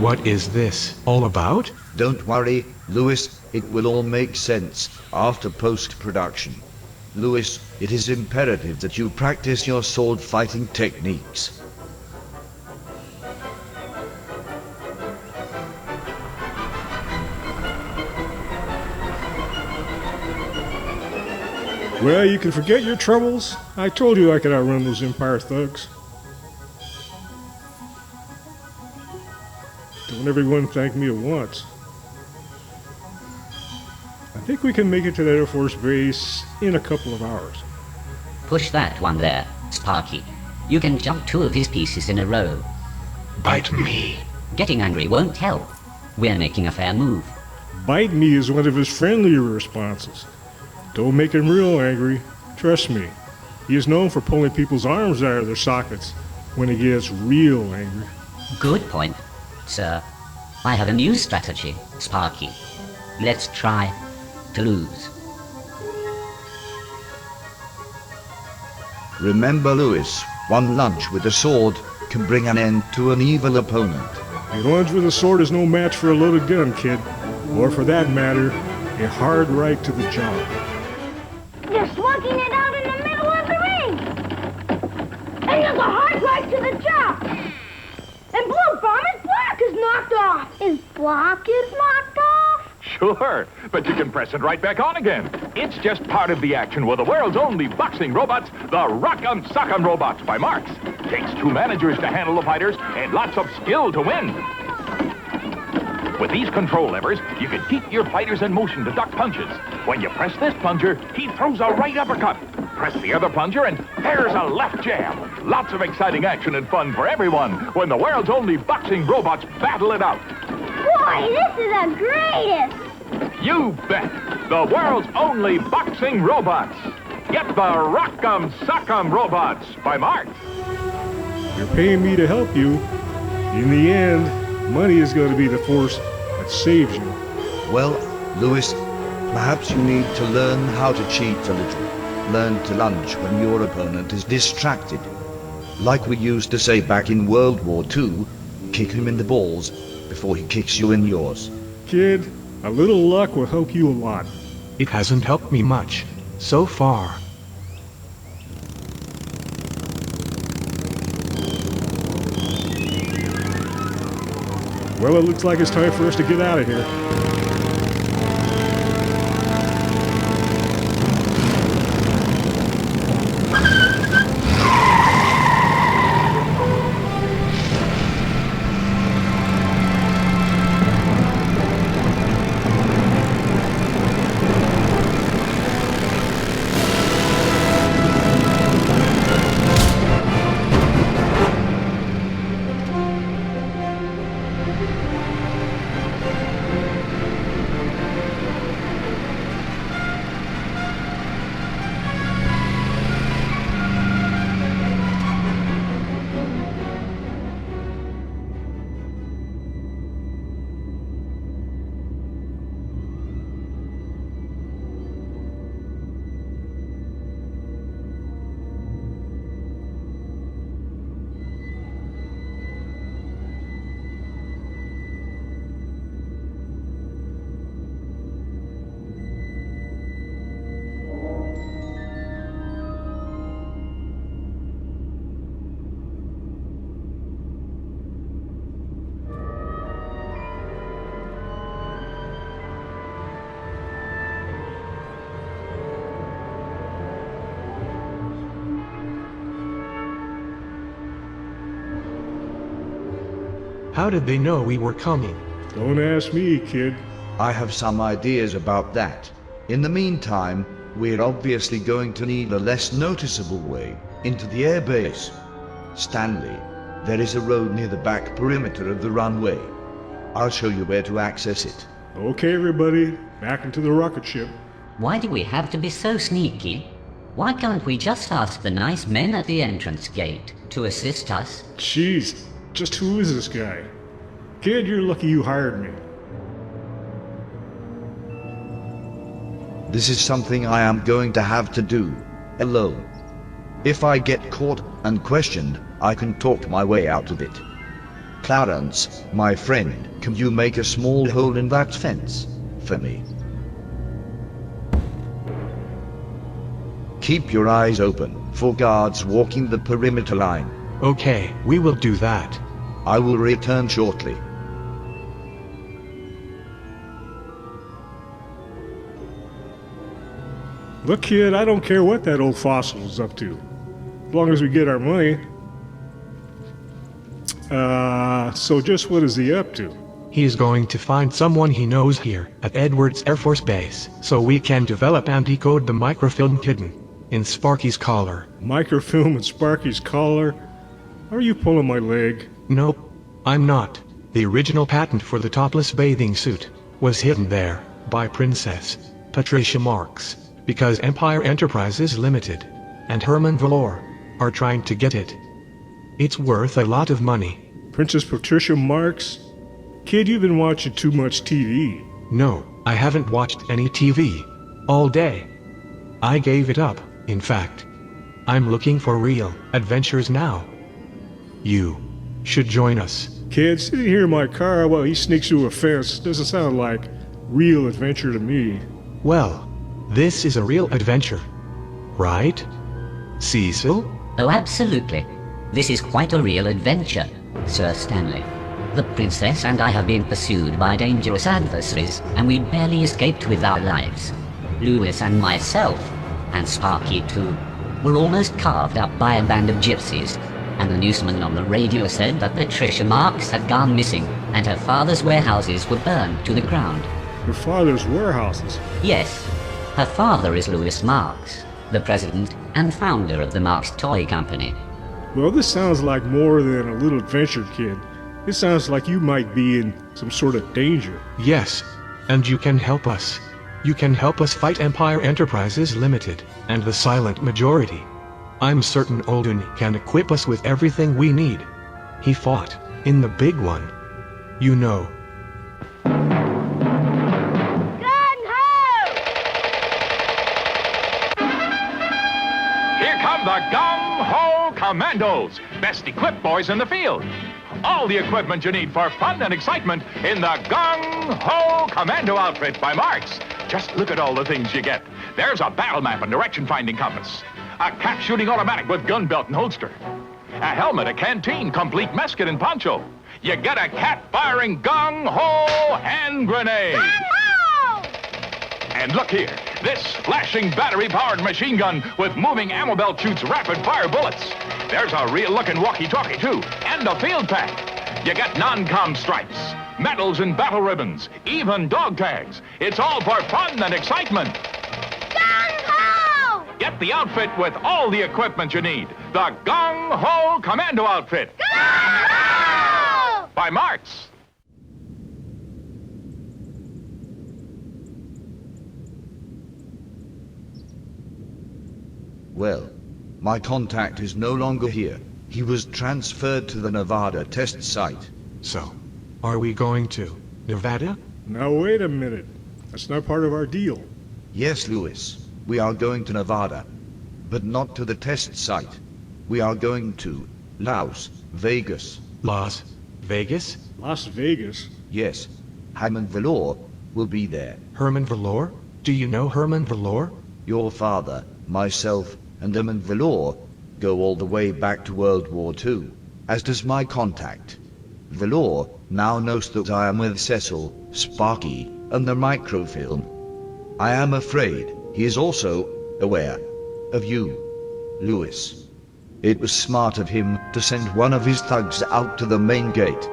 What is this all about? Don't worry, Lewis, it will all make sense after post-production. Lewis, it is imperative that you practice your sword fighting techniques. Well, you can forget your troubles. I told you I could outrun those Empire thugs. Don't everyone thank me at once. I think we can make it to the Air Force base in a couple of hours. Push that one there, Sparky. You can jump 2 of his pieces in a row. Bite me. Getting angry won't help. We're making a fair move. Bite me is one of his friendlier responses. Don't make him real angry. Trust me. He is known for pulling people's arms out of their sockets when he gets real angry. Good point, sir. I have a new strategy, Sparky. Let's try to lose. Remember, Lewis, one lunge with a sword can bring an end to an evil opponent. A lunge with a sword is no match for a loaded gun, kid. Or for that matter, a hard right to the jaw. They're slugging it out in the middle of the ring! And there's a hard right to the jaw! And Blue Bomber's block is knocked off! His block is knocked off? Sure, but you can press it right back on again. It's just part of the action with the world's only boxing robots, the Rock'em Sock'em Robots by Marx. Takes 2 managers to handle the fighters and lots of skill to win. With these control levers, you can keep your fighters in motion to duck punches. When you press this plunger, he throws a right uppercut. Press the other plunger and there's a left jab. Lots of exciting action and fun for everyone when the world's only boxing robots battle it out. Boy, this is the greatest! You bet! The world's only boxing robots. Get the Rock'em Sock'em Robots by Marx. You're paying me to help you. In the end, money is going to be the force that saves you. Well, Lewis, perhaps you need to learn how to cheat a little. Learn to lunge when your opponent is distracted. Like we used to say back in World War II, kick him in the balls before he kicks you in yours. Kid, a little luck will help you a lot. It hasn't helped me much so far. Well, it looks like it's time for us to get out of here. How did they know we were coming? Don't ask me, kid. I have some ideas about that. In the meantime, we're obviously going to need a less noticeable way into the airbase. Stanley, there is a road near the back perimeter of the runway. I'll show you where to access it. Okay, everybody, back into the rocket ship. Why do we have to be so sneaky? Why can't we just ask the nice men at the entrance gate to assist us? Jeez, just who is this guy? Kid, you're lucky you hired me. This is something I am going to have to do alone. If I get caught and questioned, I can talk my way out of it. Clarence, my friend, can you make a small hole in that fence for me? Keep your eyes open for guards walking the perimeter line. Okay, we will do that. I will return shortly. Look, kid, I don't care what that old fossil is up to. As long as we get our money. So just what is he up to? He is going to find someone he knows here at Edwards Air Force Base, so we can develop and decode the microfilm hidden in Sparky's collar. Microfilm in Sparky's collar? Are you pulling my leg? Nope, I'm not. The original patent for the topless bathing suit was hidden there by Princess Patricia Marks, because Empire Enterprises Limited and Herman Valor are trying to get it. It's worth a lot of money. Princess Patricia Marks? Kid, you've been watching too much TV. No, I haven't watched any TV all day. I gave it up, in fact. I'm looking for real adventures now. You should join us. Kid, sitting here in my car while he sneaks through a fence doesn't sound like real adventure to me. Well, this is a real adventure, right, Cecil? Oh, absolutely. This is quite a real adventure, Sir Stanley. The princess and I have been pursued by dangerous adversaries, and we barely escaped with our lives. Lewis and myself, and Sparky too, were almost carved up by a band of gypsies, and the newsman on the radio said that Patricia Marks had gone missing, and her father's warehouses were burned to the ground. Your father's warehouses? Yes, her father is Lewis Marks, the president and founder of the Marks Toy Company. Well, this sounds like more than a little adventure, kid. It sounds like you might be in some sort of danger. Yes, and you can help us. You can help us fight Empire Enterprises Limited and the Silent Majority. I'm certain Olden can equip us with everything we need. He fought in the big one. You know. Here come the Gung-Ho Commandos, best equipped boys in the field. All the equipment you need for fun and excitement in the Gung-Ho Commando outfit by Marks. Just look at all the things you get. There's a battle map and direction-finding compass, a cap-shooting automatic with gun belt and holster, a helmet, a canteen, complete musket and poncho. You get a cat-firing Gung-Ho hand grenade. Gung-Ho! And look here, this flashing battery-powered machine gun with moving ammo belt shoots rapid-fire bullets. There's a real-looking walkie-talkie, too, and a field pack. You get non-com stripes, medals and battle ribbons, even dog tags. It's all for fun and excitement. Gung-Ho! Get the outfit with all the equipment you need. The Gung-Ho Commando outfit Gung-Ho! by Marks. Well, my contact is no longer here. He was transferred to the Nevada test site. So, are we going to Nevada? Now wait a minute. That's not part of our deal. Yes, Lewis, we are going to Nevada, but not to the test site. We are going to Las Vegas. Las Vegas? Las Vegas? Yes, Hammond Valor will be there. Herman Valor? Do you know Herman Valor? Your father, myself, and Hammond Valor go all the way back to World War II, as does my contact. Valor now knows that I am with Cecil, Sparky, and the microfilm. I am afraid he is also aware of you, Lewis. It was smart of him to send one of his thugs out to the main gate.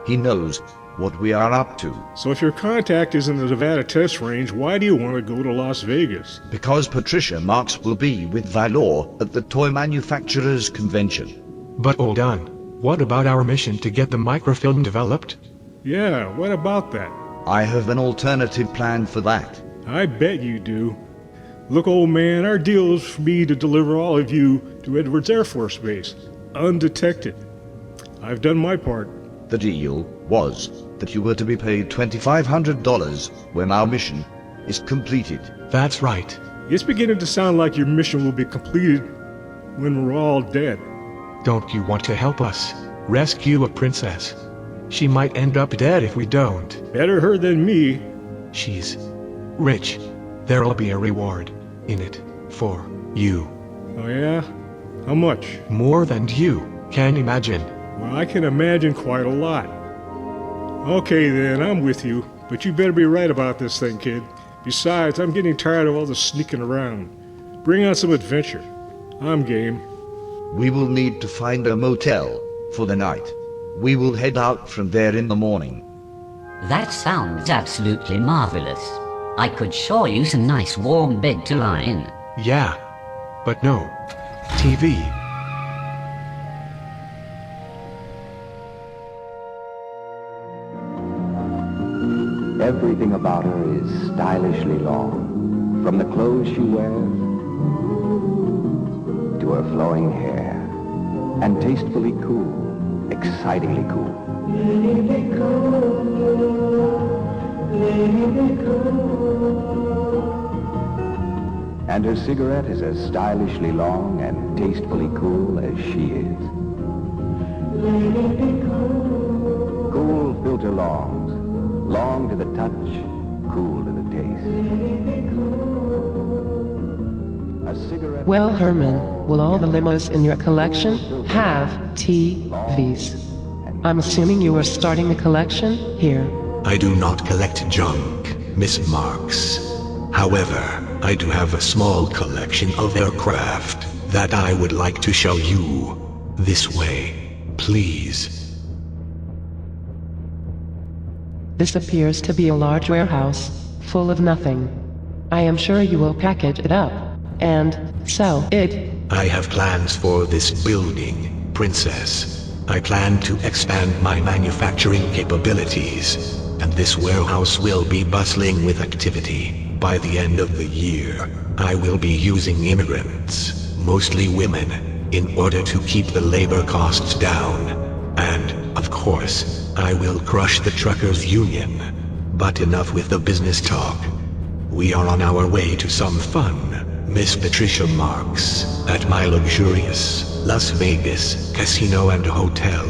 He knows what we are up to. So if your contact is in the Nevada test range, why do you want to go to Las Vegas? Because Patricia Marks will be with Valor at the toy manufacturers convention. But hold on. What about our mission to get the microfilm developed? Yeah, what about that? I have an alternative plan for that. I bet you do. Look, old man, our deal is for me to deliver all of you to Edwards Air Force Base, undetected. I've done my part. The deal was that you were to be paid $2,500 when our mission is completed. That's right. It's beginning to sound like your mission will be completed when we're all dead. Don't you want to help us rescue a princess She might end up dead if we don't. Better her than me. She's rich. There'll be a reward in it for you. Oh yeah? How much? More than you can imagine. Well, I can imagine quite a lot. Okay then, I'm with you. But you better be right about this thing, kid. Besides, I'm getting tired of all the sneaking around. Bring on some adventure. I'm game. We will need to find a motel for the night. We will head out from there in the morning. That sounds absolutely marvelous. I could sure use a nice warm bed to lie in. Yeah, but no TV. Everything about her is stylishly long, from the clothes she wears to her flowing hair, and tastefully cool, excitingly cool. And her cigarette is as stylishly long and tastefully cool as she is. Cool filter longs, long to the touch, cool to the taste. A cigarette. Well, Herman, will all the limos in your collection have TVs? I'm assuming you are starting a collection here. I do not collect junk, Miss Marks. However, I do have a small collection of aircraft that I would like to show you. This way, please. This appears to be a large warehouse, full of nothing. I am sure you will package it up and sell it. I have plans for this building, Princess. I plan to expand my manufacturing capabilities, and this warehouse will be bustling with activity. By the end of the year, I will be using immigrants, mostly women, in order to keep the labor costs down. And, of course, I will crush the truckers' union. But enough with the business talk. We are on our way to some fun, Miss Patricia Marks, at my luxurious Las Vegas casino and hotel.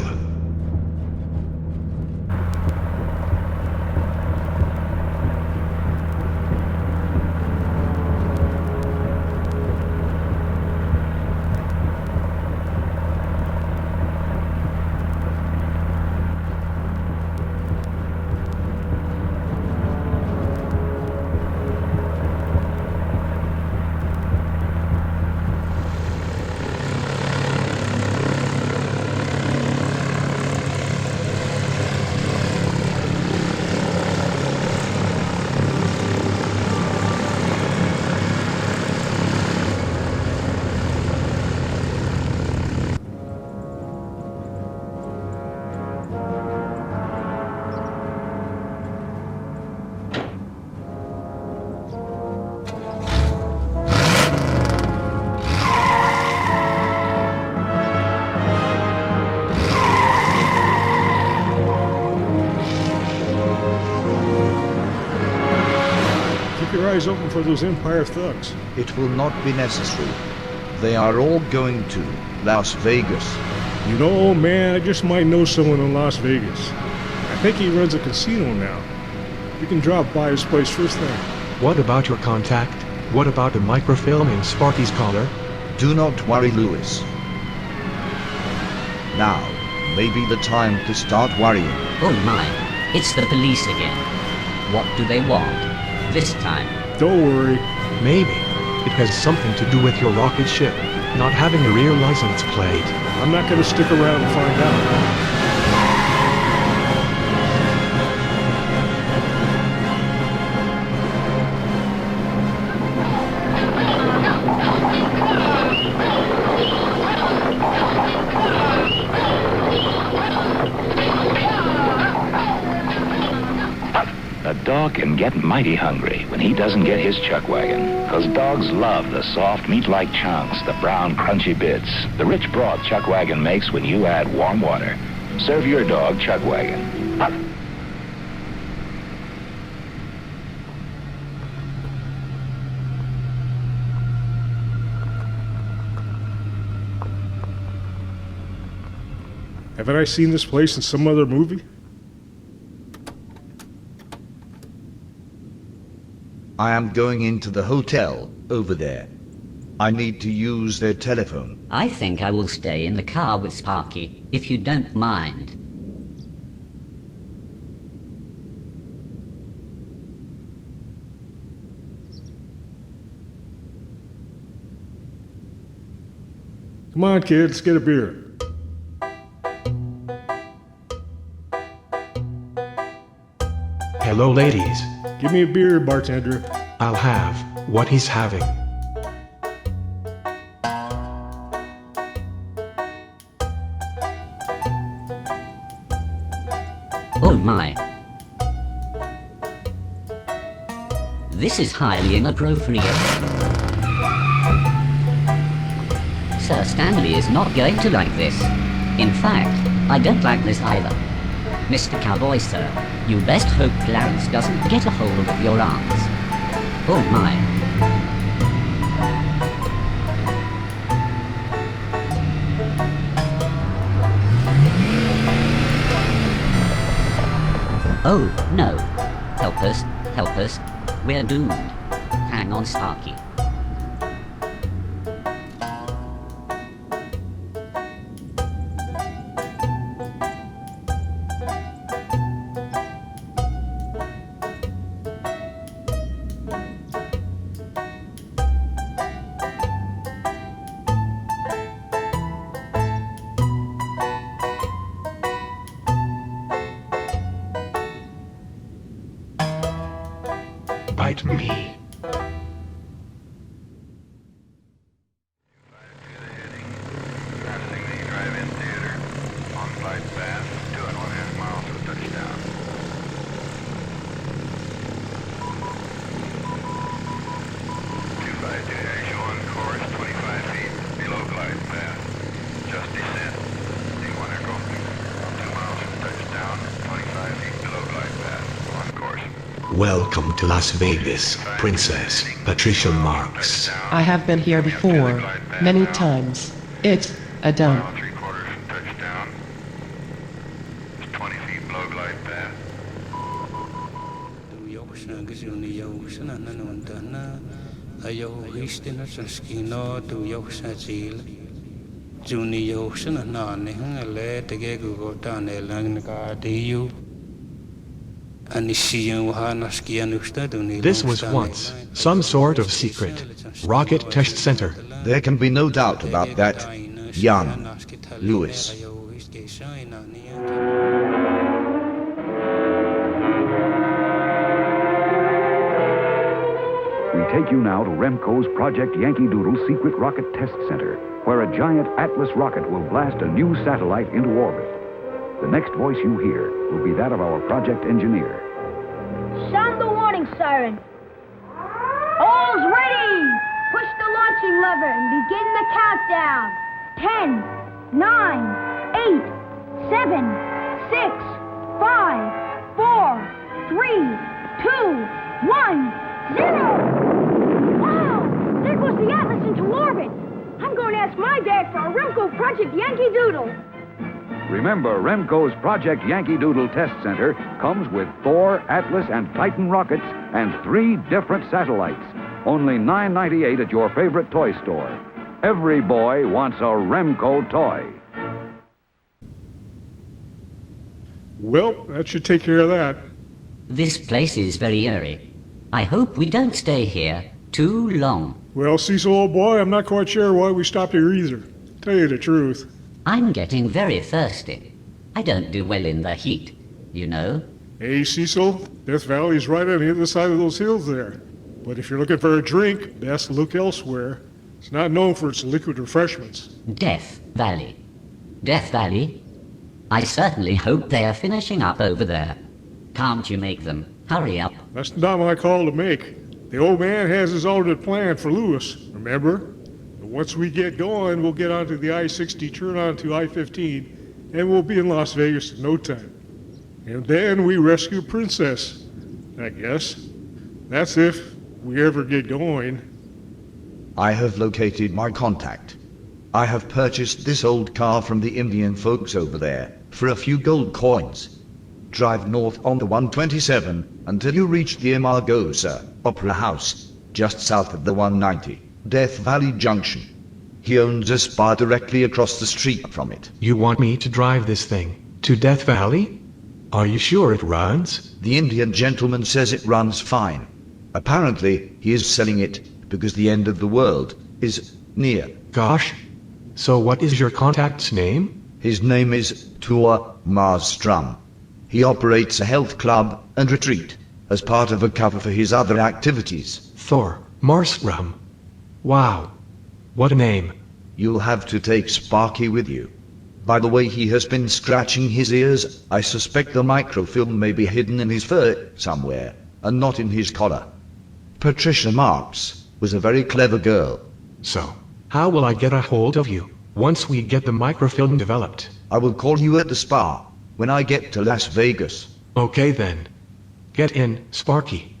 Keep your eyes open for those Empire thugs. It will not be necessary. They are all going to Las Vegas. You know, old man, I just might know someone in Las Vegas. I think he runs a casino now. We can drop by his place first thing. What about your contact? What about the microfilm in Sparky's collar? Do not worry, Lewis. Now may be the time to start worrying. Oh my, it's the police again. What do they want this time? Don't worry. Maybe. It has something to do with your rocket ship not having a rear license plate. I'm not gonna stick around and find out. A dog can get mighty hungry when he doesn't get his chuck wagon. Because dogs love the soft meat-like chunks, the brown crunchy bits, the rich broth chuck wagon makes when you add warm water. Serve your dog chuck wagon. Haven't I seen this place in some other movie? I am going into the hotel over there. I need to use their telephone. I think I will stay in the car with Sparky, if you don't mind. Come on, kids, get a beer. Hello, ladies. Give me a beer, bartender. I'll have what he's having. Oh my. This is highly inappropriate. Sir Stanley is not going to like this. In fact, I don't like this either. Mr. Cowboy, sir, you best hope Clarence doesn't get a hold of your arms. Oh my. Oh, no. Help us, help us. We're doomed. Hang on, Sparky. Bite me. Welcome to Las Vegas, Princess Patricia Marks. I have been here before, many times. It's a dump. This was once some sort of secret rocket test center. There can be no doubt about that. Young Lewis. We take you now to Remco's Project Yankee Doodle Secret Rocket Test Center, where a giant Atlas rocket will blast a new satellite into orbit. The next voice you hear will be that of our project engineer. Sound the warning siren. All's ready! Push the launching lever and begin the countdown. 10, 9, 8, 7, 6, 5, 4, 3, 2, 1, 0! Wow! There goes the Atlas into orbit. I'm going to ask my dad for a Remco Project Yankee Doodle. Remember, Remco's Project Yankee Doodle Test Center comes with Thor, Atlas, and Titan rockets and 3 different satellites. Only $9.98 at your favorite toy store. Every boy wants a Remco toy. Well, that should take care of that. This place is very eerie. I hope we don't stay here too long. Well, Cecil, old boy, I'm not quite sure why we stopped here either. Tell you the truth. I'm getting very thirsty. I don't do well in the heat, you know. Hey, Cecil, Death Valley's right on the other side of those hills there. But if you're looking for a drink, best look elsewhere. It's not known for its liquid refreshments. Death Valley. Death Valley? I certainly hope they are finishing up over there. Can't you make them? Hurry up. That's not my call to make. The old man has his alternate plan for Lewis, remember? Once we get going, we'll get onto the I-60, turn onto I-15, and we'll be in Las Vegas in no time. And then we rescue Princess, I guess. That's if we ever get going. I have located my contact. I have purchased this old car from the Indian folks over there for a few gold coins. drive north on the 127 until you reach the Amargosa Opera House, just south of the 190 Death Valley Junction. He owns a spa directly across the street from it. You want me to drive this thing to Death Valley? Are you sure it runs? The Indian gentleman says it runs fine. Apparently, he is selling it because the end of the world is near. Gosh. So what is your contact's name? His name is Tor Marstrom. He operates a health club and retreat as part of a cover for his other activities. Thor Marstrom. Wow. What a name. You'll have to take Sparky with you. By the way he has been scratching his ears, I suspect the microfilm may be hidden in his fur somewhere, and not in his collar. Patricia Marks was a very clever girl. So, how will I get a hold of you once we get the microfilm developed? I will call you at the spa when I get to Las Vegas. Okay then. Get in, Sparky.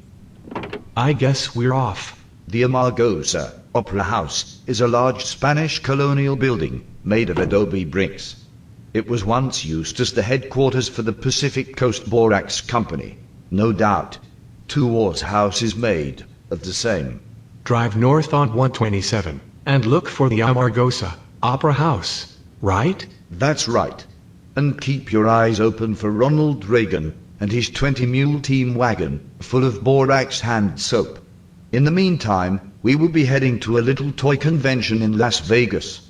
I guess we're off. The Amargosa Opera House is a large Spanish colonial building made of adobe bricks. It was once used as the headquarters for the Pacific Coast Borax Company. No doubt, Tuor's house is made of the same. Drive north on 127 and look for the Amargosa Opera House, right? That's right. And keep your eyes open for Ronald Reagan and his 20-mule team wagon full of borax hand soap. In the meantime, we will be heading to a little toy convention in Las Vegas.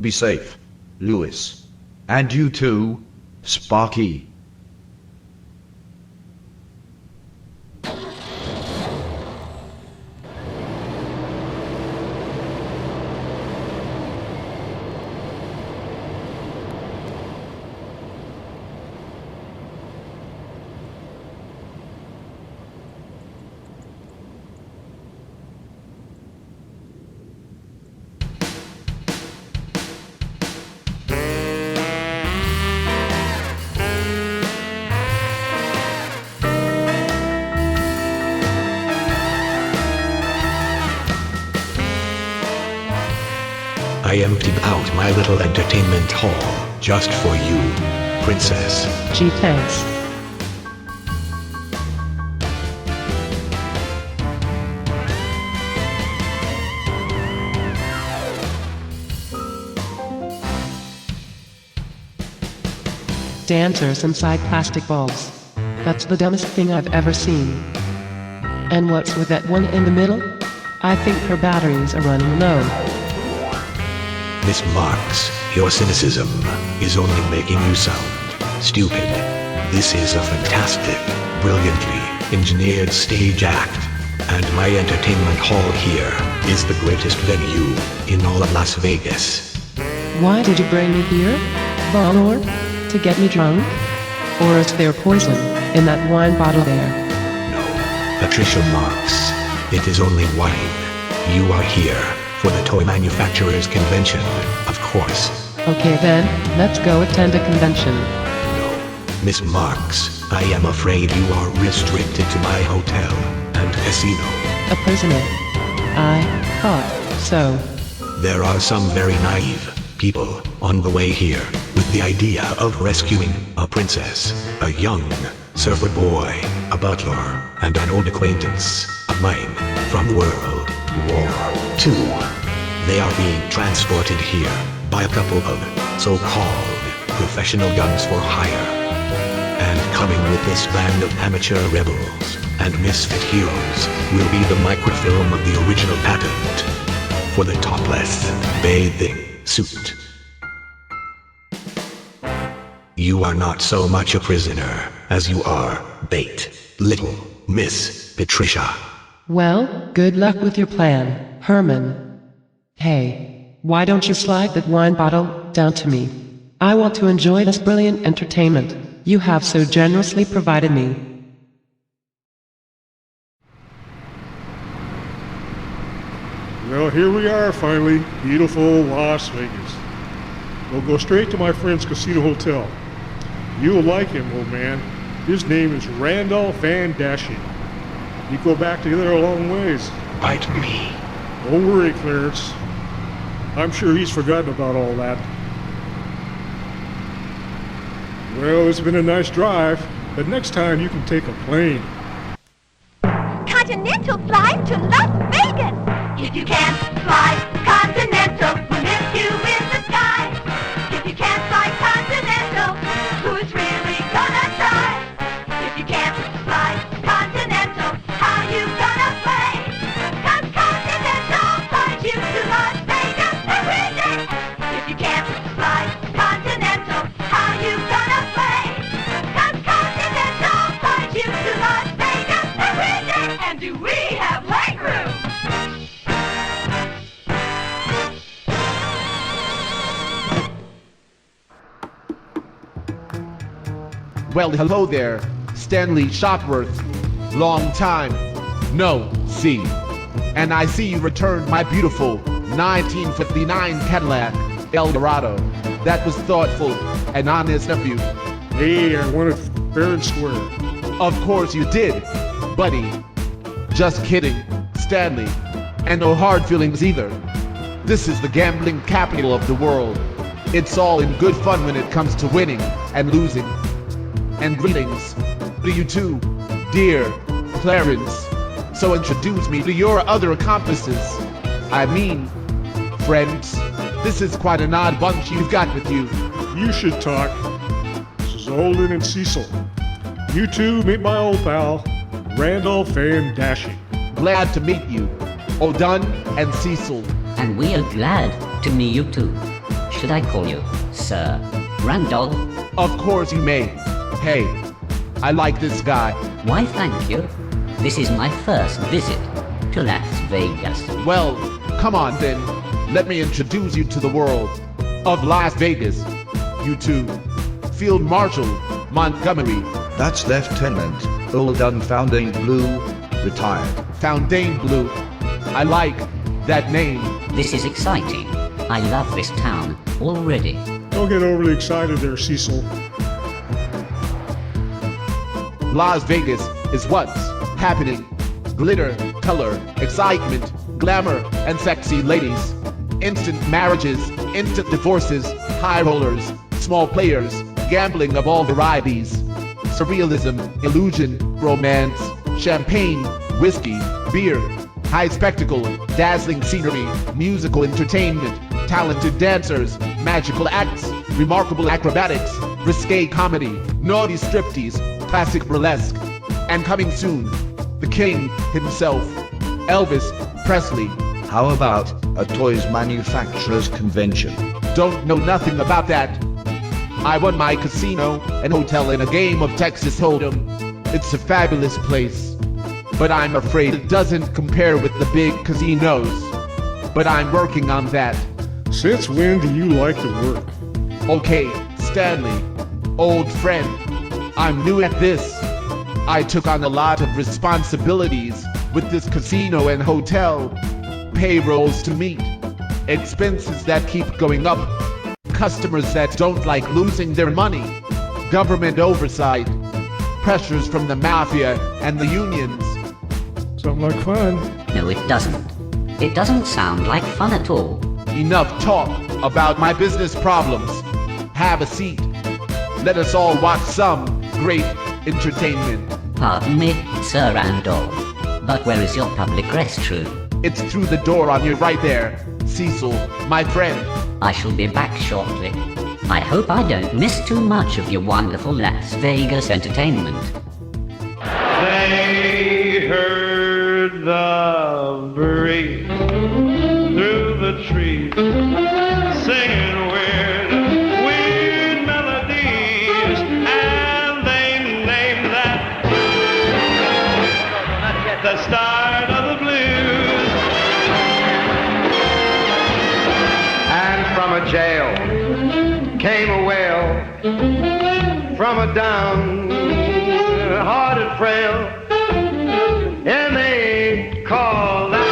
Be safe, Lewis. And you too, Sparky. I emptied out my little entertainment hall just for you, Princess. Gee, thanks. Dancers inside plastic balls. That's the dumbest thing I've ever seen. And what's with that one in the middle? I think her batteries are running low. Miss Marks, your cynicism is only making you sound stupid. This is a fantastic, brilliantly engineered stage act, and my entertainment hall here is the greatest venue in all of Las Vegas. Why did you bring me here, Valor? To get me drunk? Or is there poison in that wine bottle there? No, Patricia Marks, it is only wine. You are here for the Toy Manufacturers Convention, of course. Okay then, let's go attend a convention. No, Miss Marks, I am afraid you are restricted to my hotel and casino. A prisoner. I thought so. There are some very naive people on the way here with the idea of rescuing a princess, a young surfer boy, a butler, and an old acquaintance of mine from World War II. They are being transported here by a couple of so-called professional guns for hire. And coming with this band of amateur rebels and misfit heroes will be the microfilm of the original patent for the topless bathing suit. You are not so much a prisoner as you are bait, little Miss Patricia. Well, good luck with your plan, Herman. Hey, why don't you slide that wine bottle down to me? I want to enjoy this brilliant entertainment you have so generously provided me. Well, here we are finally, beautiful Las Vegas. We'll go straight to my friend's casino hotel. You'll like him, old man. His name is Randolph Van Dashing. You go back together a long ways. Bite me. Don't worry, Clarence. I'm sure he's forgotten about all that. Well, it's been a nice drive. but next time you can take a plane. Continental flight to Las Vegas. If you can't fly Continental, we'll miss you in the sky. If you can't fly Continental, who's really gonna try? If you can't fly Continental, how you gonna play? 'Cause Continental flies you to Las Vegas every day. If you can't fly Continental, how you gonna play? 'Cause Continental flies you to Las Vegas every day. And do we have legroom? Well, hello there, Stanley Shopworth. Long time no see. And I see you returned my beautiful 1959 Cadillac Eldorado. That was thoughtful and honest of you. Hey, I wanted fair and square. Of course you did, buddy. Just kidding, Stanley. And no hard feelings either. This is the gambling capital of the world. It's all in good fun when it comes to winning and losing. And greetings to you too, dear Clarence. So introduce me to your other accomplices. I mean, friends. This is quite an odd bunch you've got with you. You should talk. This is Olin and Cecil. You two meet my old pal, Randolph and Dashie. Glad to meet you, O'Dunn and Cecil. And we are glad to meet you too. Should I call you Sir Randolph? Of course you may. Hey, I like this guy. Why, thank you. This is my first visit to Las Vegas. Well, come on then. Let me introduce you to the world of Las Vegas. You two, Field Marshal Montgomery. That's Lieutenant O'Dunn Foundane Blue, retired. Foundane Blue. I like that name. This is exciting. I love this town already. Don't get overly excited there, Cecil. Las Vegas is what's happening. Glitter, color, excitement, glamour, and sexy ladies. Instant marriages, instant divorces, high rollers, small players, gambling of all varieties. Surrealism, illusion, romance, champagne, whiskey, beer, high spectacle, dazzling scenery, musical entertainment, talented dancers, magical acts, remarkable acrobatics, risque comedy, naughty striptease, classic burlesque, and coming soon, the king himself, Elvis Presley. How about a toys manufacturers convention? Don't know nothing about that. I won my casino and hotel in a game of Texas Hold'em. It's a fabulous place, but I'm afraid it doesn't compare with the big casinos. But I'm working on that. Since when do you like to work? Okay, Stanley, old friend, I'm new at this. I took on a lot of responsibilities with this casino and hotel. Payrolls to meet, expenses that keep going up, customers that don't like losing their money, government oversight, pressures from the mafia and the unions. Something like fun. No, it doesn't. It doesn't sound like fun at all. Enough talk about my business problems. Have a seat. Let us all watch some great entertainment. Pardon me, Sir Randolph, but where is your public restroom? It's through the door on your right there, Cecil, my friend. I shall be back shortly. I hope I don't miss too much of your wonderful Las Vegas entertainment. They heard the breeze through the trees, singing weird melodies, and they named that the start of the blues. And from a jail came a wail from a down-hearted frail, and they call that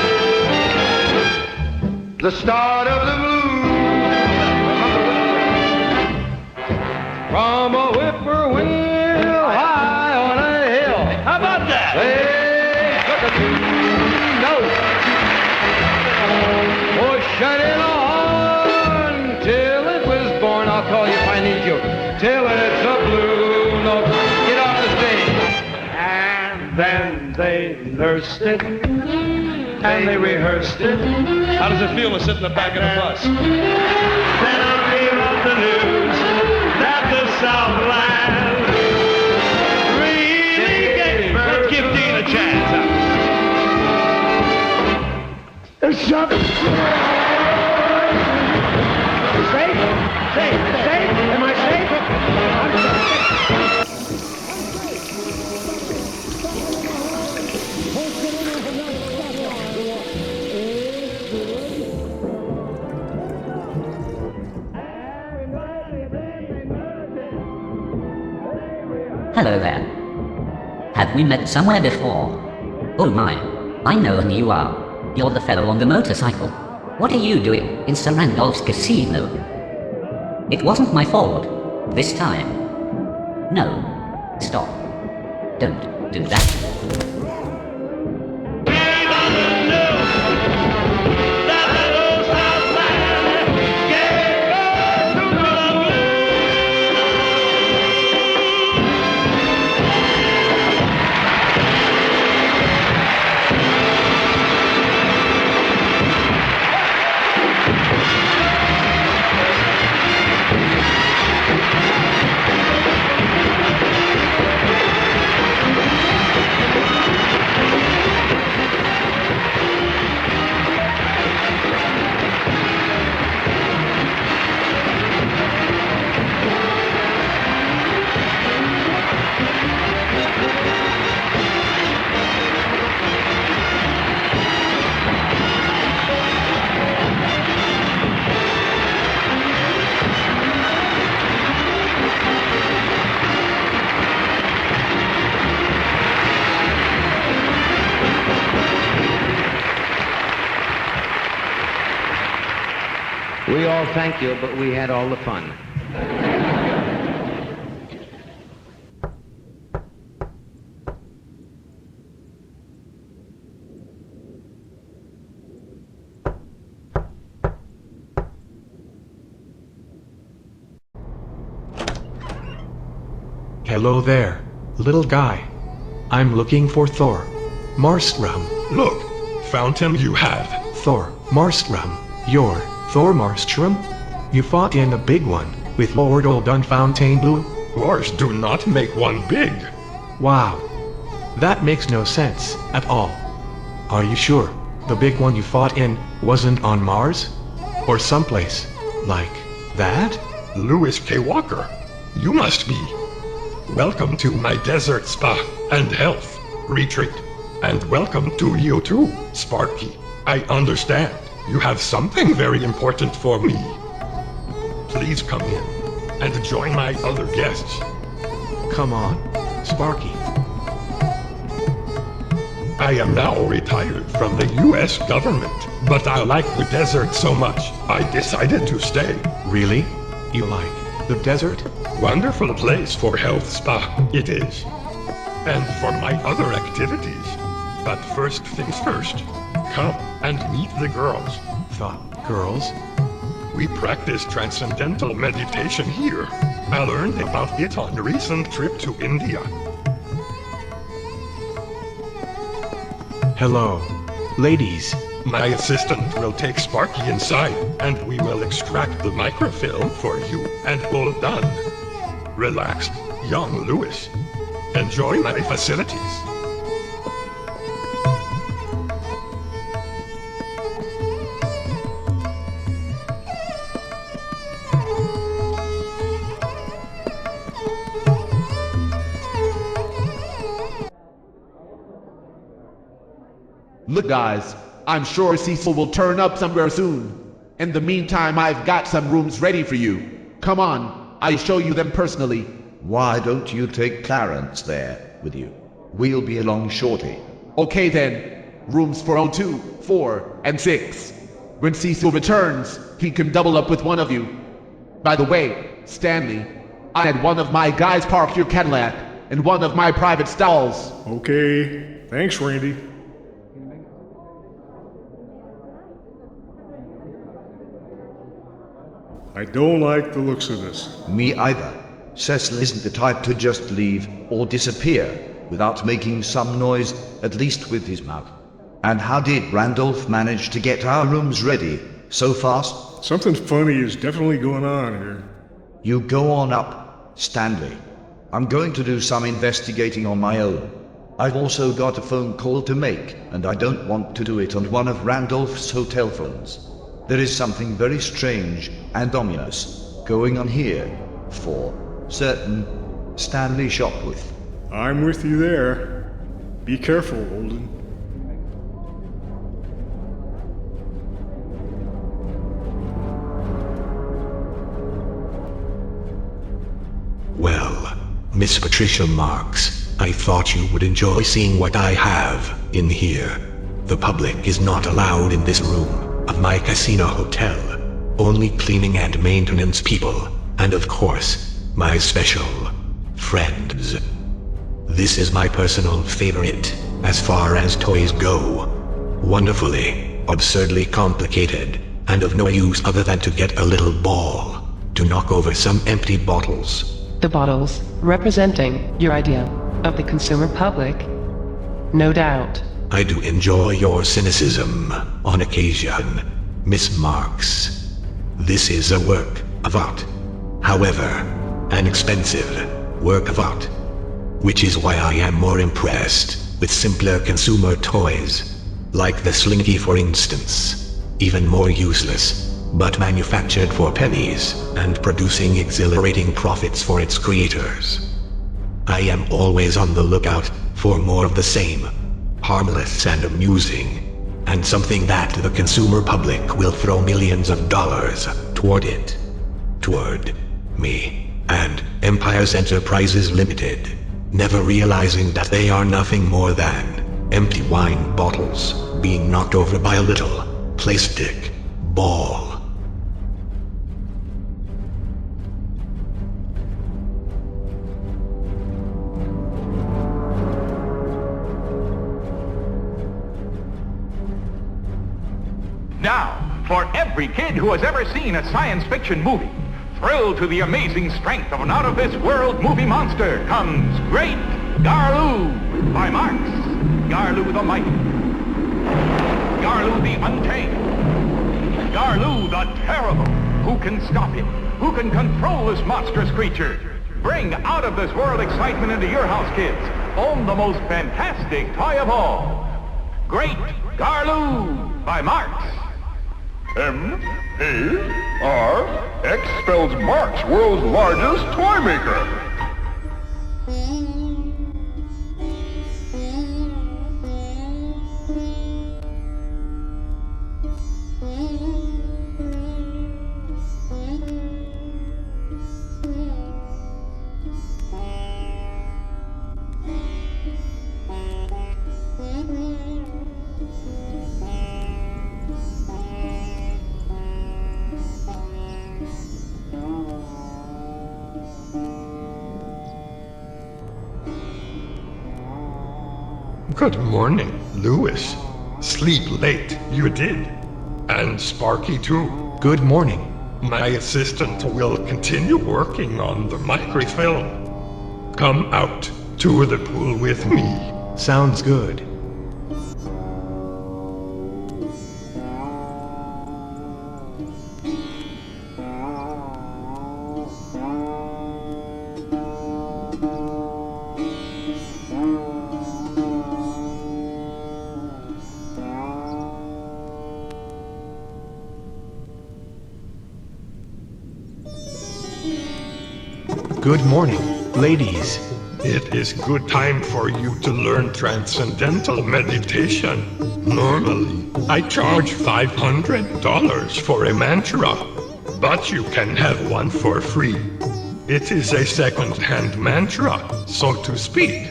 the start of the blues. From a whippoorwill high on a hill. How about that? They took a note, pushing it on till it was born. I'll call you if I need you. Till it's a blue note. Get off the stage. nursed it, and they rehearsed it. How does it feel to sit in the back of the bus? Then I'll hear on the news that the Southland really gave birth. Let's give Dean a chance. Shut up. Safe? Safe? Safe? Am I safe? Hello there. Have we met somewhere before? Oh my, I know who you are. You're the fellow on the motorcycle. What are you doing in Sir Randolph's casino? It wasn't my fault. This time. No. Stop. Don't do that. We all thank you, but we had all the fun. Hello there, little guy. I'm looking for Thor Marstrom. Look, found him you have. Thor Marstrom. You're Thor Marstrom? You fought in a big one with Lord Old Fontainebleau? Wars do not make one big. Wow. That makes no sense at all. Are you sure the big one you fought in wasn't on Mars? Or someplace like that? Lewis K. Walker, you must be. Welcome to my desert spa and health retreat. And welcome to you too, Sparky. I understand you have something very important for me. Please come in and join my other guests. Come on, Sparky. I am now retired from the U.S. government, but I like the desert so much, I decided to stay. Really? You like the desert? Wonderful place for health spa, it is. And for my other activities. But first things first, come and meet the girls. The girls? We practice transcendental meditation here. I learned about it on a recent trip to India. Hello, ladies. My assistant will take Sparky inside, and we will extract the microfilm for you, and all done. Relaxed, young Lewis. Enjoy my facilities. Look, guys, I'm sure Cecil will turn up somewhere soon. In the meantime, I've got some rooms ready for you. Come on, I'll show you them personally. Why don't you take Clarence there with you? We'll be along shortly. Okay then, rooms 402, 4, and 6. When Cecil returns, he can double up with one of you. By the way, Stanley, I had one of my guys park your Cadillac in one of my private stalls. Okay, thanks, Randy. I don't like the looks of this. Me either. Cecil isn't the type to just leave or disappear without making some noise, at least with his mouth. And how did Randolph manage to get our rooms ready so fast? Something funny is definitely going on here. You go on up, Stanley. I'm going to do some investigating on my own. I've also got a phone call to make, and I don't want to do it on one of Randolph's hotel phones. There is something very strange and ominous going on here, for certain. Stanley Shopwith. I'm with you there. Be careful, Holden. Well, Miss Patricia Marks, I thought you would enjoy seeing what I have in here. The public is not allowed in this room of my casino hotel. Only cleaning and maintenance people, and of course, my special friends. This is my personal favorite, as far as toys go. Wonderfully, absurdly complicated, and of no use other than to get a little ball to knock over some empty bottles. The bottles, representing your idea of the consumer public. No doubt. I do enjoy your cynicism on occasion, Miss Marks. This is a work of art. However, an expensive work of art. Which is why I am more impressed with simpler consumer toys, like the Slinky for instance. Even more useless, but manufactured for pennies and producing exhilarating profits for its creators. I am always on the lookout for more of the same, harmless and amusing, and something that the consumer public will throw millions of dollars toward it. Toward me and Empire's Enterprises Limited, never realizing that they are nothing more than empty wine bottles being knocked over by a little plastic ball. Now, for every kid who has ever seen a science fiction movie, thrilled to the amazing strength of an out-of-this-world movie monster, comes Great Garloo by Marx. Garloo the Mighty. Garloo the Untamed. Garloo the Terrible. Who can stop him? Who can control this monstrous creature? Bring out-of-this-world excitement into your house, kids. Own the most fantastic toy of all. Great Garloo by Marx. M-A-R-X spells Marx, world's largest toy maker. Good morning, Lewis. Sleep late, you did. And Sparky too. Good morning. My assistant will continue working on the microfilm. Come out to the pool with me. Sounds good. Good morning, ladies. It is good time for you to learn transcendental meditation. Normally, I charge $500 for a mantra, but you can have one for free. It is a second-hand mantra, so to speak.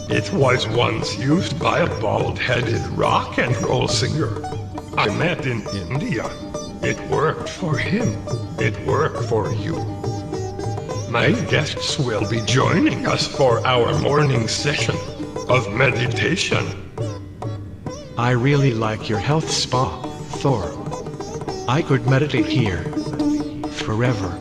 It was once used by a bald-headed rock and roll singer I met in India. It worked for him. It worked for you. My guests will be joining us for our morning session of meditation. I really like your health spa, Thor. I could meditate here forever.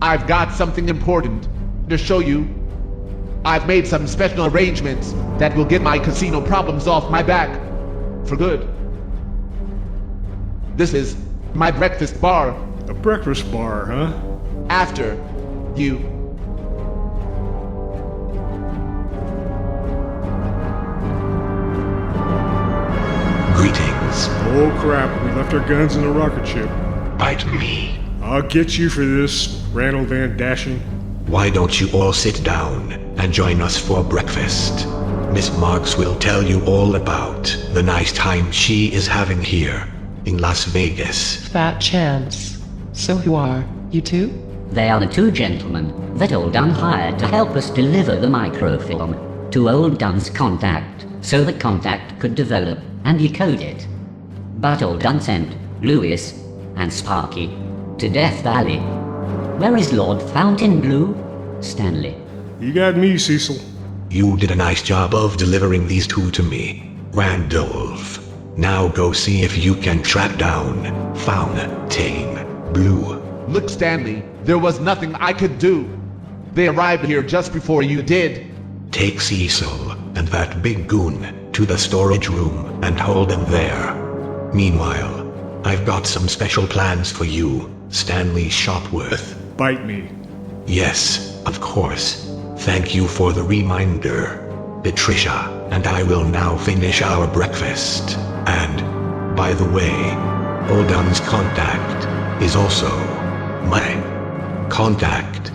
I've got something important to show you. I've made some special arrangements that will get my casino problems off my back. For good. This is my breakfast bar. A breakfast bar, huh? After you. Greetings. Oh crap, we left our guns in the rocket ship. Bite me. I'll get you for this, Randall Van Dashing. Why don't you all sit down and join us for breakfast? Miss Marks will tell you all about the nice time she is having here in Las Vegas. Fat chance. So who are you two? They are the two gentlemen that Old Dunn hired to help us deliver the microfilm to Old Dunn's contact, so the contact could develop and decode it. But Old Dunn sent Lewis and Sparky to Death Valley. Where is Lord Fountainblue? Stanley. You got me, Cecil. You did a nice job of delivering these two to me, Randolph. Now go see if you can track down Fountainblue. Look, Stanley, there was nothing I could do. They arrived here just before you did. Take Cecil and that big goon to the storage room and hold them there. Meanwhile, I've got some special plans for you, Stanley Shopworth. Bite me. Yes, of course. Thank you for the reminder, Patricia, and I will now finish our breakfast. And, by the way, Old Dunn's contact is also my contact.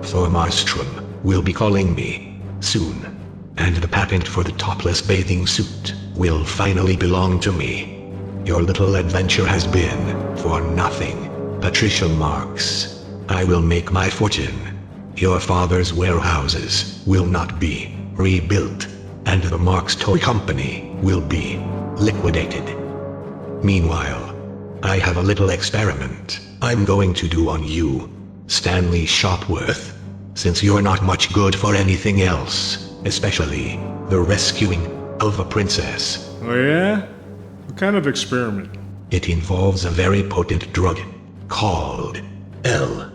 Thormarstrom will be calling me soon, and the patent for the topless bathing suit will finally belong to me. Your little adventure has been for nothing, Patricia Marks. I will make my fortune. Your father's warehouses will not be rebuilt, and the Marks Toy Company will be liquidated. Meanwhile, I have a little experiment I'm going to do on you, Stanley Shopworth, since you're not much good for anything else, especially the rescuing of a princess. Oh yeah? What kind of experiment? It involves a very potent drug called LSD.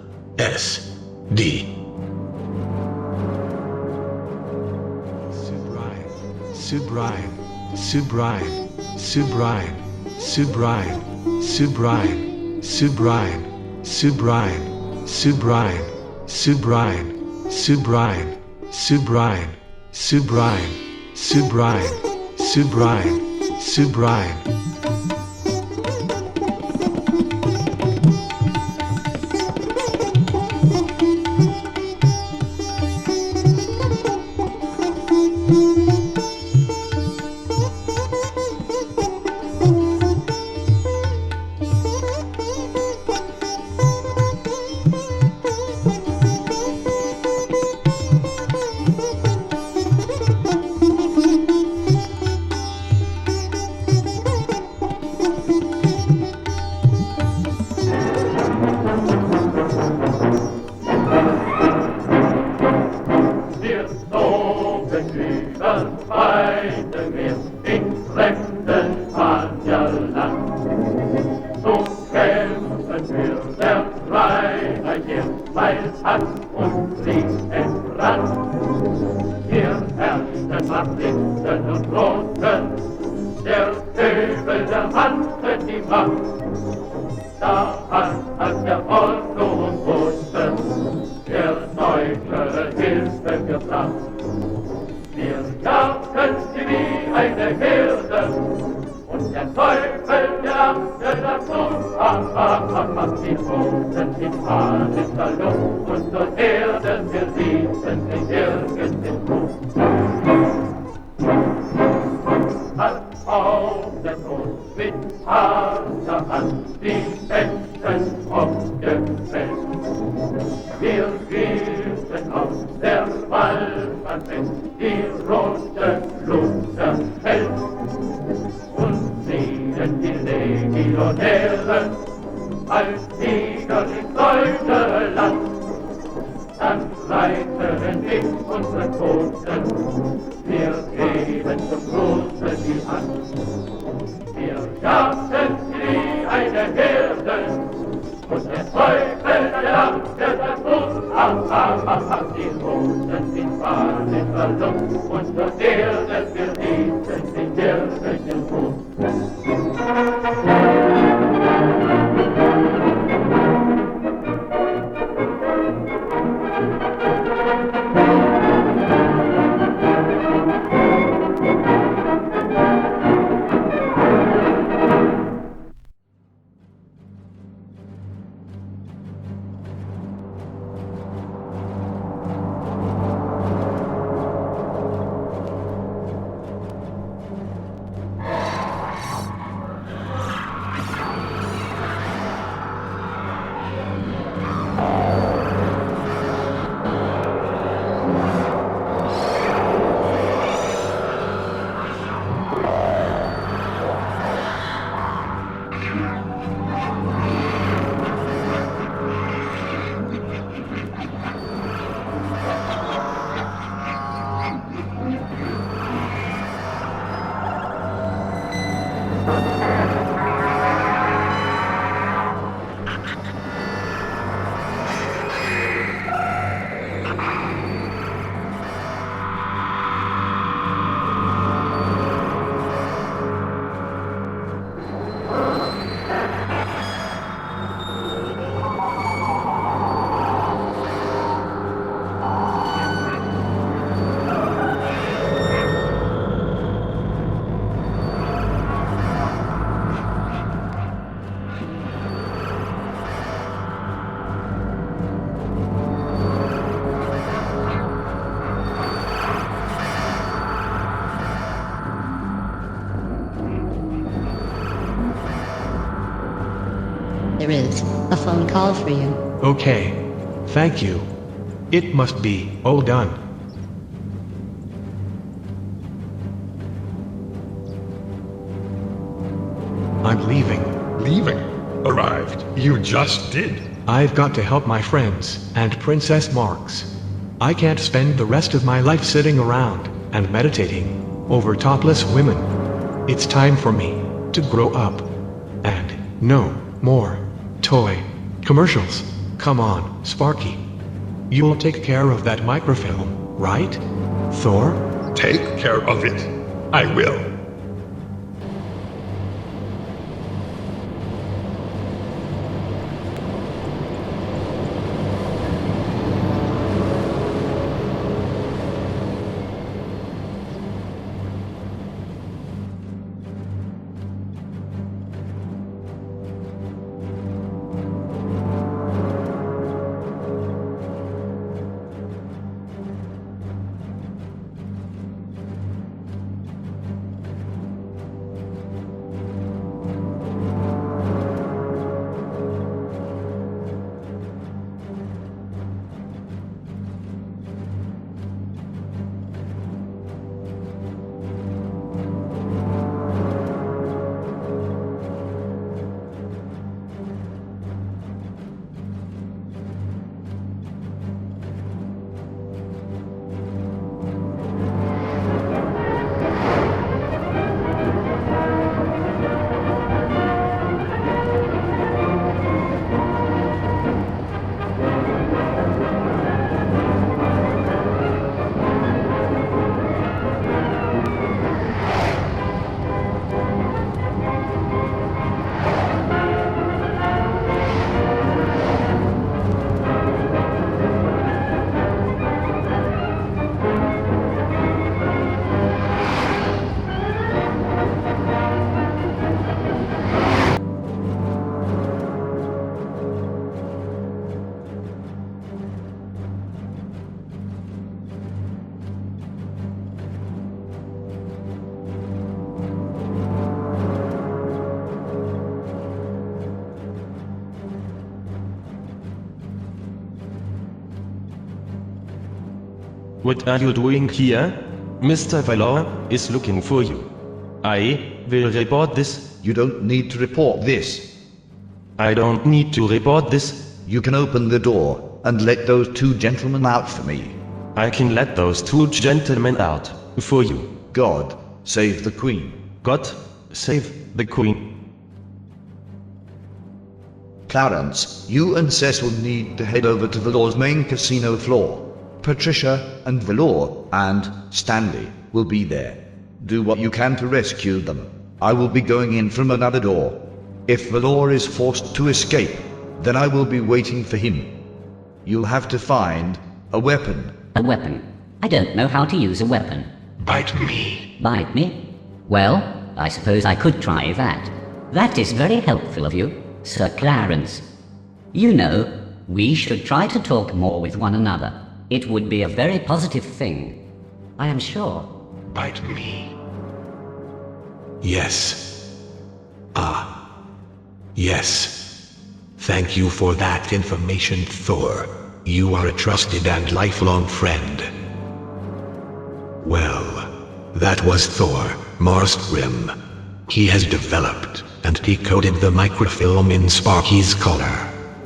Subrine, Subrine, Subrine, Subrine, Subrine, Subrine, Subrine, Subrine, Subrine, Subrine, Subrine, Subrine, Subrine, Subrine, Subrine. dann reiten in unsere Pfoten. Wir geben zum Gruße die Hand. Wir jagten wie eine Herde, und der Teufel erlangte das Blut. Ach, die Roten sind wahr in Verlust, und nur der, der wir lieben, den wirklichen Tod. There is a phone call for you. Okay. Thank you. It must be all done. I'm leaving. Leaving? Arrived. You just did. I've got to help my friends and Princess Marks. I can't spend the rest of my life sitting around and meditating over topless women. It's time for me to grow up. And no more toy commercials. Come on, Sparky. You'll take care of that microfilm, right? Thor? Take care of it. I will. What are you doing here? Mr. Valor is looking for you. I will report this. You don't need to report this. I don't need to report this. You can open the door. and let those two gentlemen out for me. I can let those two gentlemen out for you. God save the Queen. God save the Queen. Clarence, you and Cecil need to head over to Valor's main casino floor. Patricia and Valor and Stanley will be there. Do what you can to rescue them. I will be going in from another door. If Valor is forced to escape, then I will be waiting for him. You'll have to find a weapon. A weapon? I don't know how to use a weapon. Bite me. Bite me? Well, I suppose I could try that. That is very helpful of you, Sir Clarence. You know, we should try to talk more with one another. It would be a very positive thing. I am sure. Bite me. Yes. Yes. Thank you for that information, Thor. You are a trusted and lifelong friend. Well, that was Thor Marstrom. He has developed and decoded the microfilm in Sparky's collar.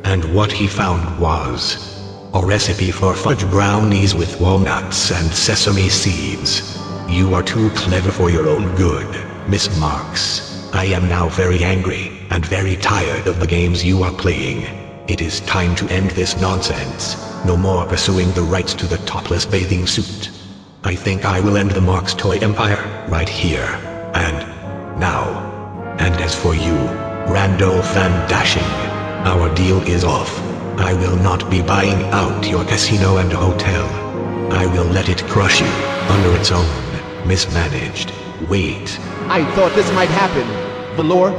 And what he found was a recipe for fudge brownies with walnuts and sesame seeds. You are too clever for your own good, Miss Marks. I am now very angry and very tired of the games you are playing. It is time to end this nonsense. No more pursuing the rights to the topless bathing suit. I think I will end the Marks toy empire right here and now. And as for you, Randolph and Dashing, our deal is off. I will not be buying out your casino and hotel. I will let it crush you under its own mismanaged weight. I thought this might happen. Valor,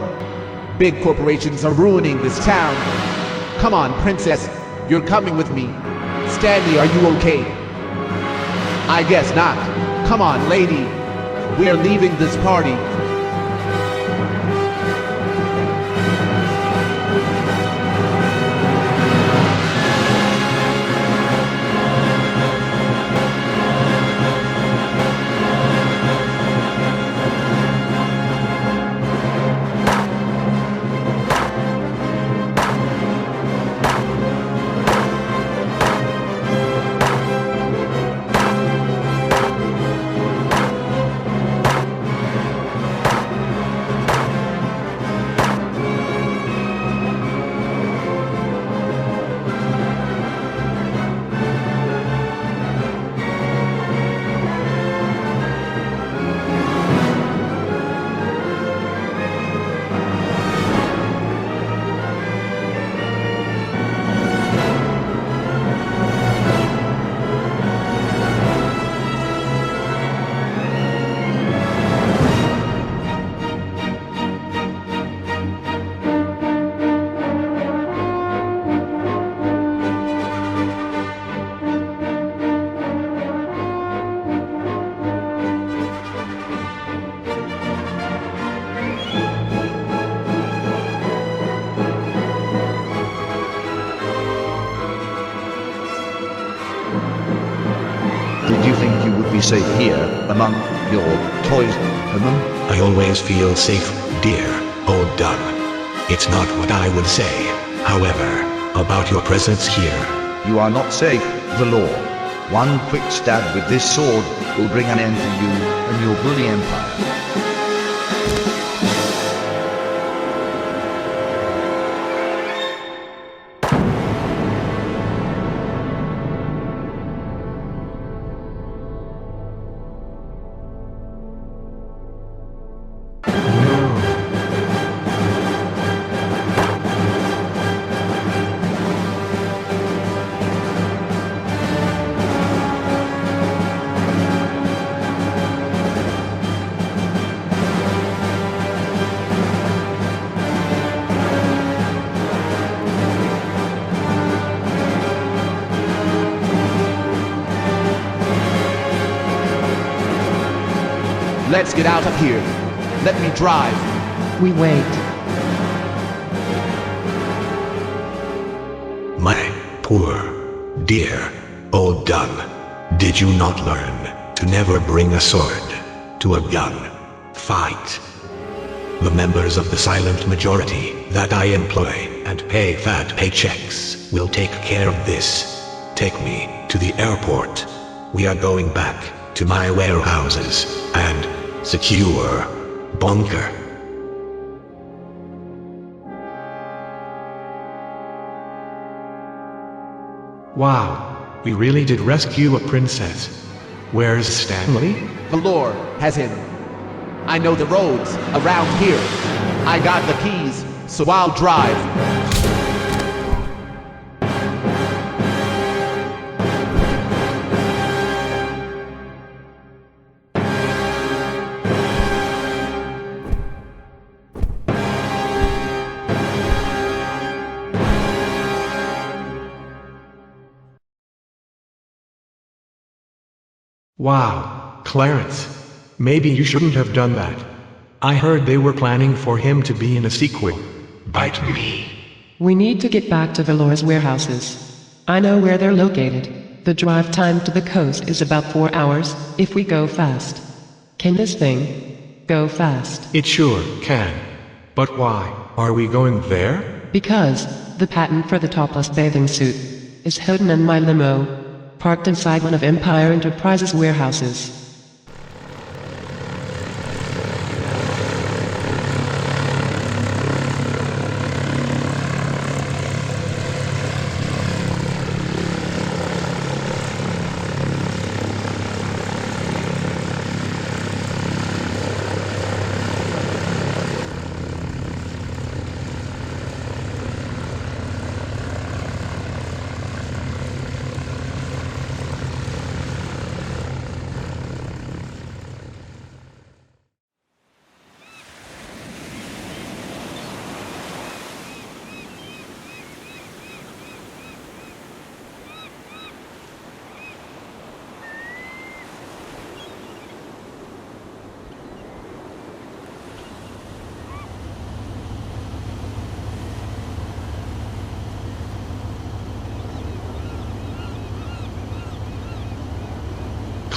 big corporations are ruining this town. Come on, Princess, you're coming with me. Stanley, are you okay? I guess not. Come on, lady. We are leaving this party. Did you think you would be safe here, among your toys, Herman? I always feel safe, dear old Doug. It's not what I would say, however, about your presence here. You are not safe, Valor. One quick stab with this sword will bring an end to you and your bully empire. Let's get out of here. Let me drive. We wait. My poor, dear old Doug. Did you not learn to never bring a sword to a gun fight? The members of the silent majority that I employ and pay fat paychecks will take care of this. Take me to the airport. We are going back to my warehouses and secure bunker. Wow, we really did rescue a princess. Where's Stanley? Valor has him. I know the roads around here. I got the keys, so I'll drive. Wow, Clarence. Maybe you shouldn't have done that. I heard they were planning for him to be in a sequel. Bite me. We need to get back to Valor's warehouses. I know where they're located. The drive time to the coast is about 4 hours, if we go fast. Can this thing go fast? It sure can. But why are we going there? Because the patent for the topless bathing suit is hidden in my limo, parked inside one of Empire Enterprises' warehouses.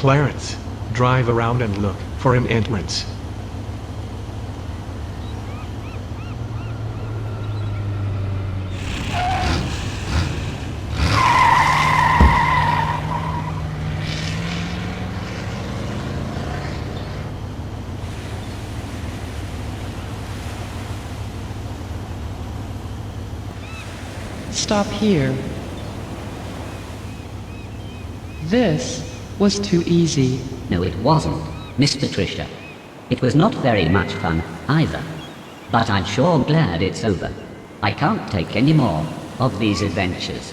Clarence, drive around and look for an entrance. Stop here. This was too easy. No, it wasn't, Miss Patricia. It was not very much fun, either. But I'm sure glad it's over. I can't take any more of these adventures.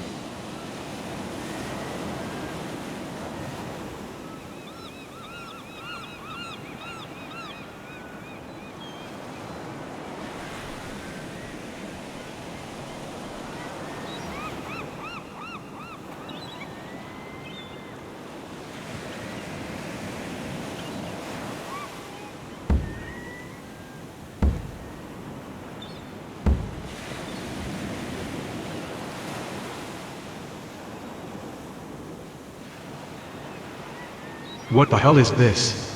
What the hell is this?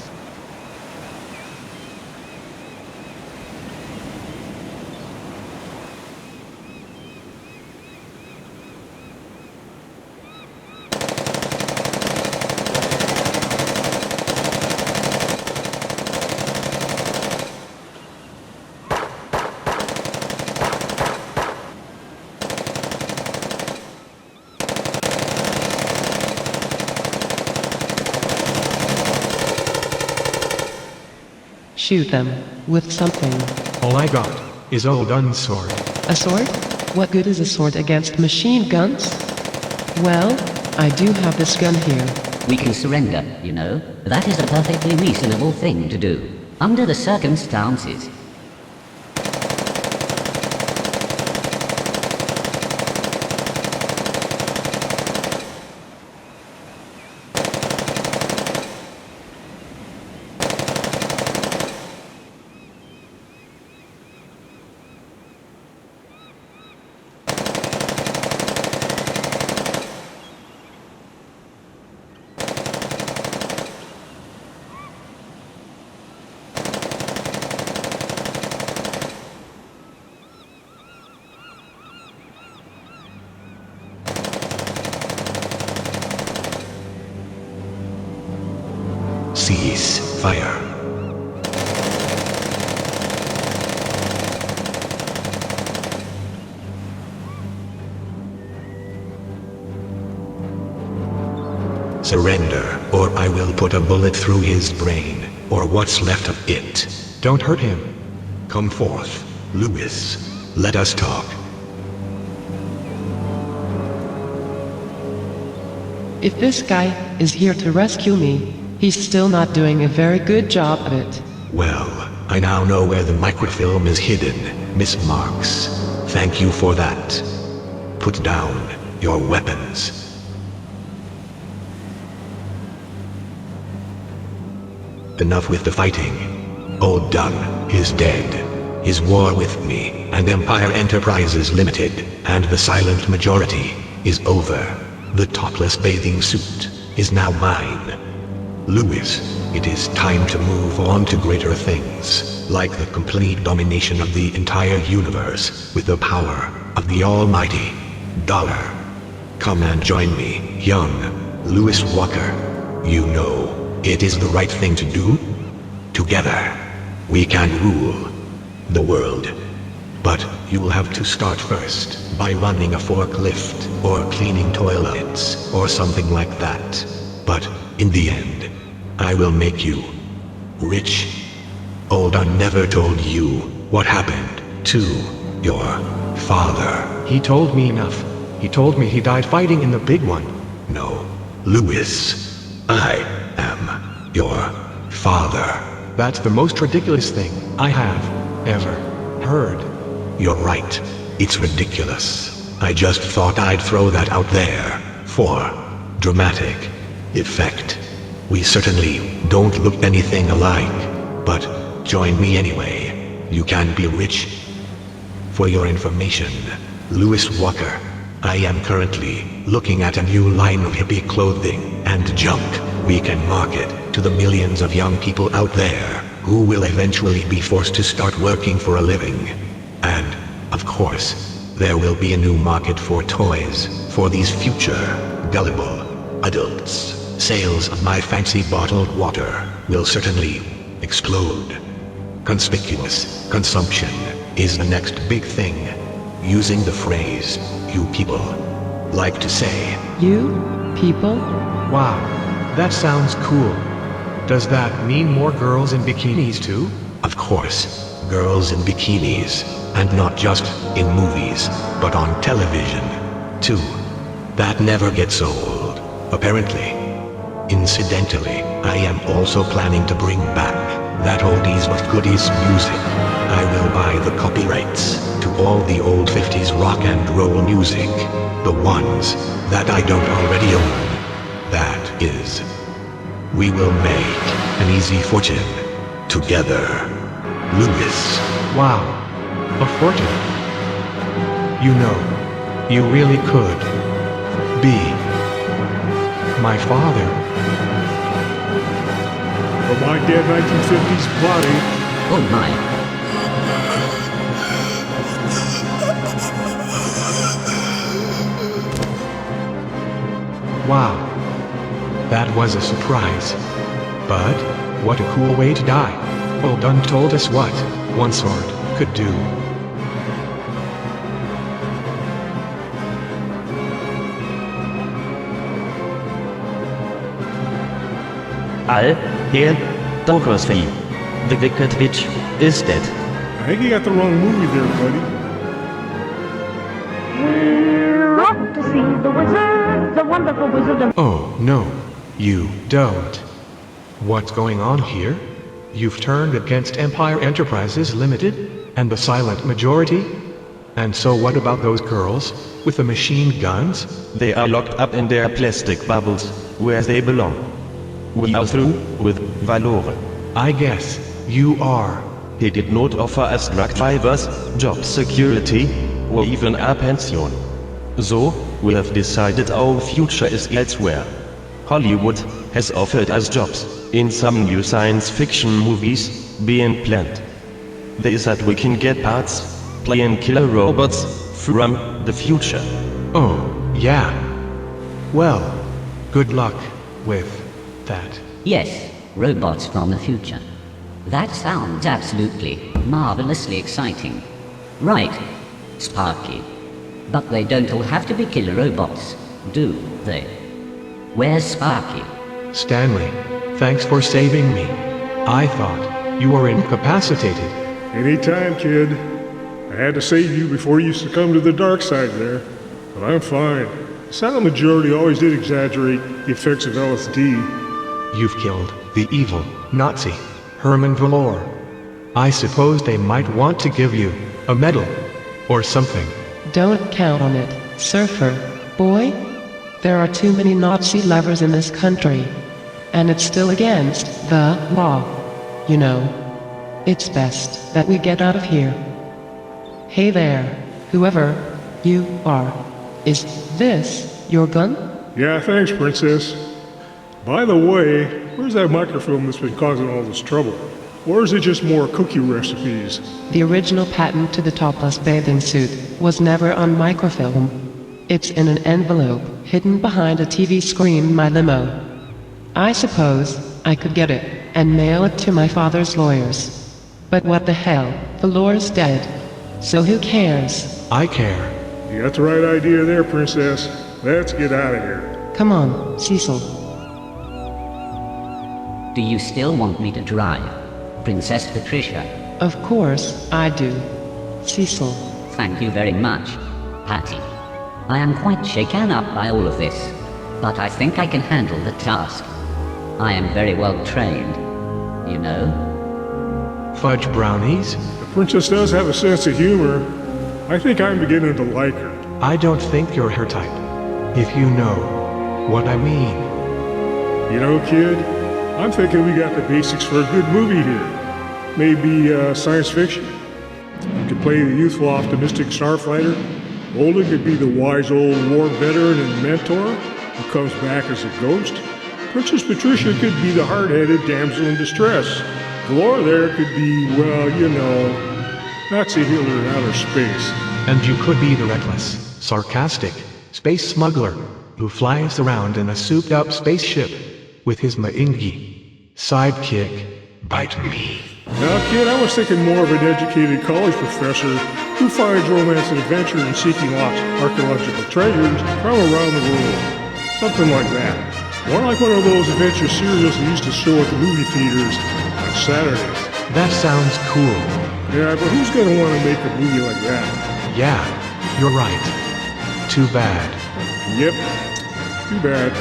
Shoot them with something. All I got is old gun sword. A sword? What good is a sword against machine guns? Well, I do have this gun here. We can surrender, you know. That is a perfectly reasonable thing to do, under the circumstances. Cease fire. Surrender, or I will put a bullet through his brain, or what's left of it. Don't hurt him. Come forth, Lewis. Let us talk. If this guy is here to rescue me, he's still not doing a very good job of it. Well, I now know where the microfilm is hidden, Miss Marks. Thank you for that. Put down your weapons. Enough with the fighting. Old Dunn is dead. His war with me and Empire Enterprises Limited and the silent majority is over. The topless bathing suit is now mine. Lewis, it is time to move on to greater things, like the complete domination of the entire universe with the power of the almighty dollar. Come and join me, young Lewis Walker. You know, it is the right thing to do. Together, we can rule the world. But you'll have to start first by running a forklift or cleaning toilets or something like that. But in the end, I will make you rich. Oda never told you what happened to your father. He told me enough. He told me he died fighting in the big one. No, Lewis. I am your father. That's the most ridiculous thing I have ever heard. You're right. It's ridiculous. I just thought I'd throw that out there for dramatic effect. We certainly don't look anything alike, but join me anyway. You can be rich. For your information, Lewis Walker, I am currently looking at a new line of hippie clothing and junk we can market to the millions of young people out there who will eventually be forced to start working for a living. And, of course, there will be a new market for toys for these future, gullible adults. Sales of my fancy bottled water will certainly explode. Conspicuous consumption is the next big thing. Using the phrase, you people like to say. You people? Wow, that sounds cool. Does that mean more girls in bikinis too? Of course, girls in bikinis, and not just in movies, but on television, too. That never gets old, apparently. Incidentally, I am also planning to bring back that oldies but goodies music. I will buy the copyrights to all the old 50s rock and roll music, the ones that I don't already own. That is, we will make an easy fortune together. Lewis. Wow, a fortune. You know, you really could be my father. For my dead 1950s body. Oh my. Wow. That was a surprise. But, what a cool way to die. Old Dunn told us what one sword could do. Al, Hail, Donkosfee. The Wicked Witch is dead. I think you got the wrong movie there, buddy. We're off to see the wizard, the wonderful wizard of... Oh, no. You don't. What's going on here? You've turned against Empire Enterprises Limited, and the silent majority? And so what about those girls, with the machine guns? They are locked up in their plastic bubbles, where they belong. We are through with Valore. I guess you are. He did not offer us truck drivers, job security, or even a pension. So, we have decided our future is elsewhere. Hollywood has offered us jobs in some new science fiction movies being planned. They said we can get parts, playing killer robots from the future. Oh, yeah. Well, good luck with that. Yes, robots from the future. That sounds absolutely, marvelously exciting. Right, Sparky. But they don't all have to be killer robots, do they? Where's Sparky? Stanley, thanks for saving me. I thought you were incapacitated. Anytime, kid. I had to save you before you succumbed to the dark side there. But I'm fine. The silent majority always did exaggerate the effects of LSD. You've killed the evil Nazi, Herman Valor. I suppose they might want to give you a medal or something. Don't count on it, surfer boy. There are too many Nazi lovers in this country. And it's still against the law. You know, it's best that we get out of here. Hey there, whoever you are. Is this your gun? Yeah, thanks, Princess. By the way, where's that microfilm that's been causing all this trouble? Or is it just more cookie recipes? The original patent to the topless bathing suit was never on microfilm. It's in an envelope hidden behind a TV screen in my limo. I suppose I could get it and mail it to my father's lawyers. But what the hell, Valor's dead. So who cares? I care. You got the right idea there, Princess. Let's get out of here. Come on, Cecil. Do you still want me to drive, Princess Patricia? Of course I do. Cecil. Thank you very much, Patty. I am quite shaken up by all of this, but I think I can handle the task. I am very well trained, you know. Fudge brownies? The princess does have a sense of humor. I think I'm beginning to like her. I don't think you're her type. If you know what I mean. You know, kid, I'm thinking we got the basics for a good movie here. Maybe science fiction. You could play the youthful, optimistic starfighter. Olin could be the wise old war veteran and mentor who comes back as a ghost. Princess Patricia could be the hard-headed damsel in distress. Valor there could be, well, you know, Nazi Hitler in outer space. And you could be the reckless, sarcastic, space smuggler who flies around in a souped-up spaceship with his Maingi sidekick. Bite me. Now, kid, I was thinking more of an educated college professor who finds romance and adventure in seeking lost archaeological treasures from around the world. Something like that. More like one of those adventure serials they used to show at the movie theaters on Saturdays. That sounds cool. Yeah, but who's gonna want to make a movie like that? Yeah, you're right. Too bad. Yep, too bad.